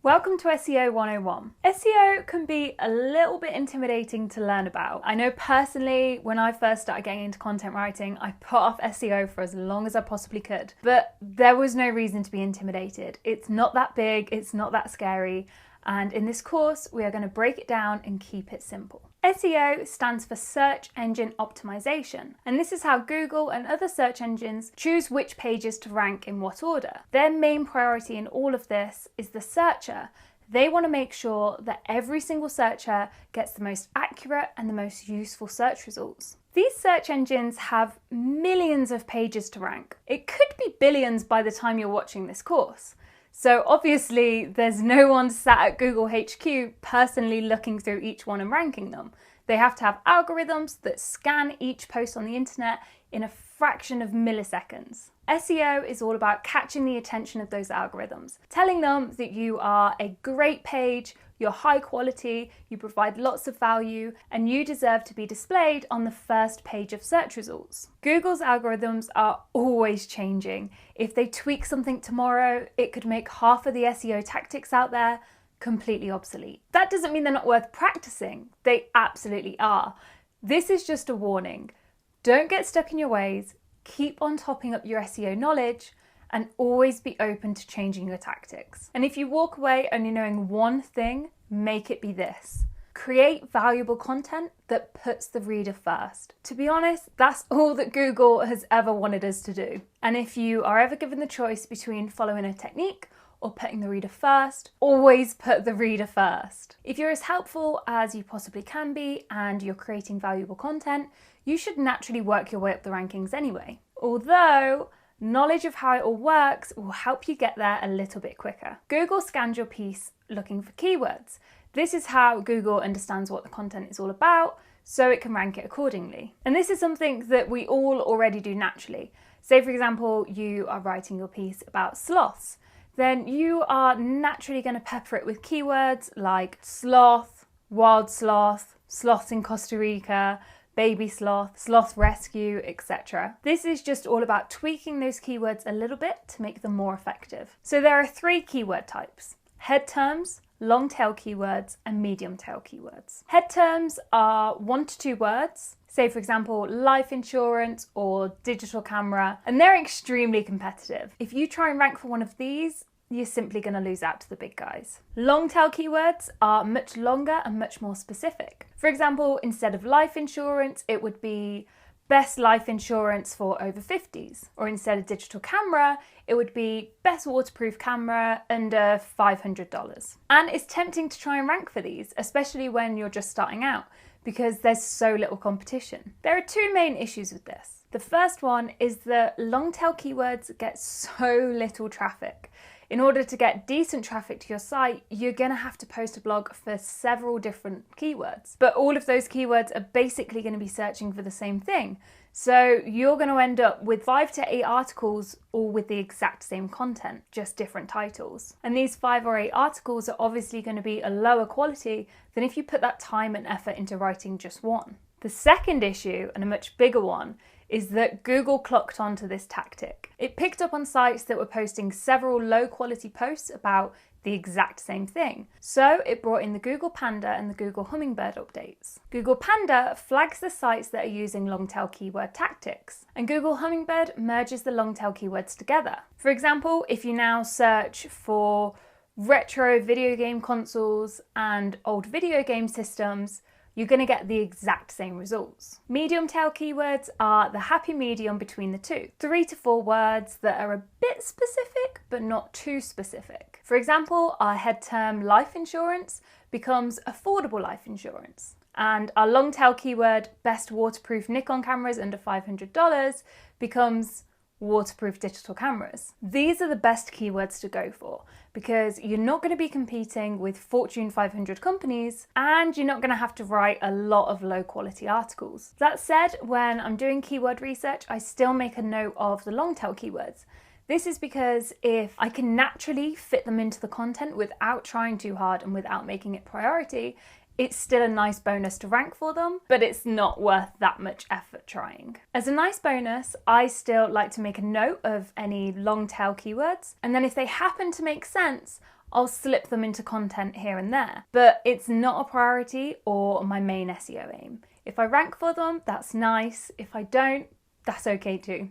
Welcome to SEO 101. SEO can be a little bit intimidating to learn about. I know personally, when I first started getting into content writing, I put off SEO for as long as I possibly could, but there was no reason to be intimidated. It's not that big, it's not that scary, and in this course, we are going to break it down and keep it simple. SEO stands for Search Engine Optimization, and this is how Google and other search engines choose which pages to rank in what order. Their main priority in all of this is the searcher. They want to make sure that every single searcher gets the most accurate and the most useful search results. These search engines have millions of pages to rank. It could be billions by the time you're watching this course. So obviously there's no one sat at Google HQ personally looking through each one and ranking them. They have to have algorithms that scan each post on the internet in a fraction of milliseconds. SEO is all about catching the attention of those algorithms, telling them that you are a great page, you're high quality, you provide lots of value, and you deserve to be displayed on the first page of search results. Google's algorithms are always changing. If they tweak something tomorrow, it could make half of the SEO tactics out there completely obsolete. That doesn't mean they're not worth practicing. They absolutely are. This is just a warning. Don't get stuck in your ways, keep on topping up your SEO knowledge, and always be open to changing your tactics. And if you walk away only knowing one thing, make it be this. Create valuable content that puts the reader first. To be honest, that's all that Google has ever wanted us to do. And if you are ever given the choice between following a technique or putting the reader first, always put the reader first. If you're as helpful as you possibly can be and you're creating valuable content, you should naturally work your way up the rankings anyway. Although, knowledge of how it all works will help you get there a little bit quicker. Google scans your piece looking for keywords. This is how Google understands what the content is all about, so it can rank it accordingly. And this is something that we all already do naturally. Say, for example, you are writing your piece about sloths. Then you are naturally going to pepper it with keywords like sloth, wild sloth, sloths in Costa Rica, baby sloth, sloth rescue, etc. This is just all about tweaking those keywords a little bit to make them more effective. So there are 3 keyword types: head terms, long tail keywords, and medium tail keywords. Head terms are 1 to 2 words. Say, for example, life insurance or digital camera, and they're extremely competitive. If you try and rank for one of these, you're simply going to lose out to the big guys. Long tail keywords are much longer and much more specific. For example, instead of life insurance, it would be best life insurance for over 50s. Or instead of digital camera, it would be best waterproof camera under $500. And it's tempting to try and rank for these, especially when you're just starting out, because there's so little competition. There are 2 main issues with this. The first one is that long tail keywords get so little traffic. In order to get decent traffic to your site, you're going to have to post a blog for several different keywords. But all of those keywords are basically going to be searching for the same thing. So you're going to end up with 5 to 8 articles, all with the exact same content, just different titles. And these 5 or 8 articles are obviously going to be a lower quality than if you put that time and effort into writing just one. The second issue, and a much bigger one, is that Google clocked onto this tactic. It picked up on sites that were posting several low quality posts about the exact same thing. So it brought in the Google Panda and the Google Hummingbird updates. Google Panda flags the sites that are using long tail keyword tactics, and Google Hummingbird merges the long tail keywords together. For example, if you now search for retro video game consoles and old video game systems, you're going to get the exact same results. Medium tail keywords are the happy medium between the 2. 3 to 4 words that are a bit specific, but not too specific. For example, our head term life insurance becomes affordable life insurance. And our long tail keyword best waterproof Nikon cameras under $500 becomes waterproof digital cameras. These are the best keywords to go for because you're not going to be competing with Fortune 500 companies and you're not going to have to write a lot of low quality articles. That said, when I'm doing keyword research, I still make a note of the long tail keywords. This is because if I can naturally fit them into the content without trying too hard and without making it priority, it's still a nice bonus to rank for them, but it's not worth that much effort trying. As a nice bonus, I still like to make a note of any long tail keywords, and then if they happen to make sense, I'll slip them into content here and there, but it's not a priority or my main SEO aim. If I rank for them, that's nice. If I don't, that's okay too.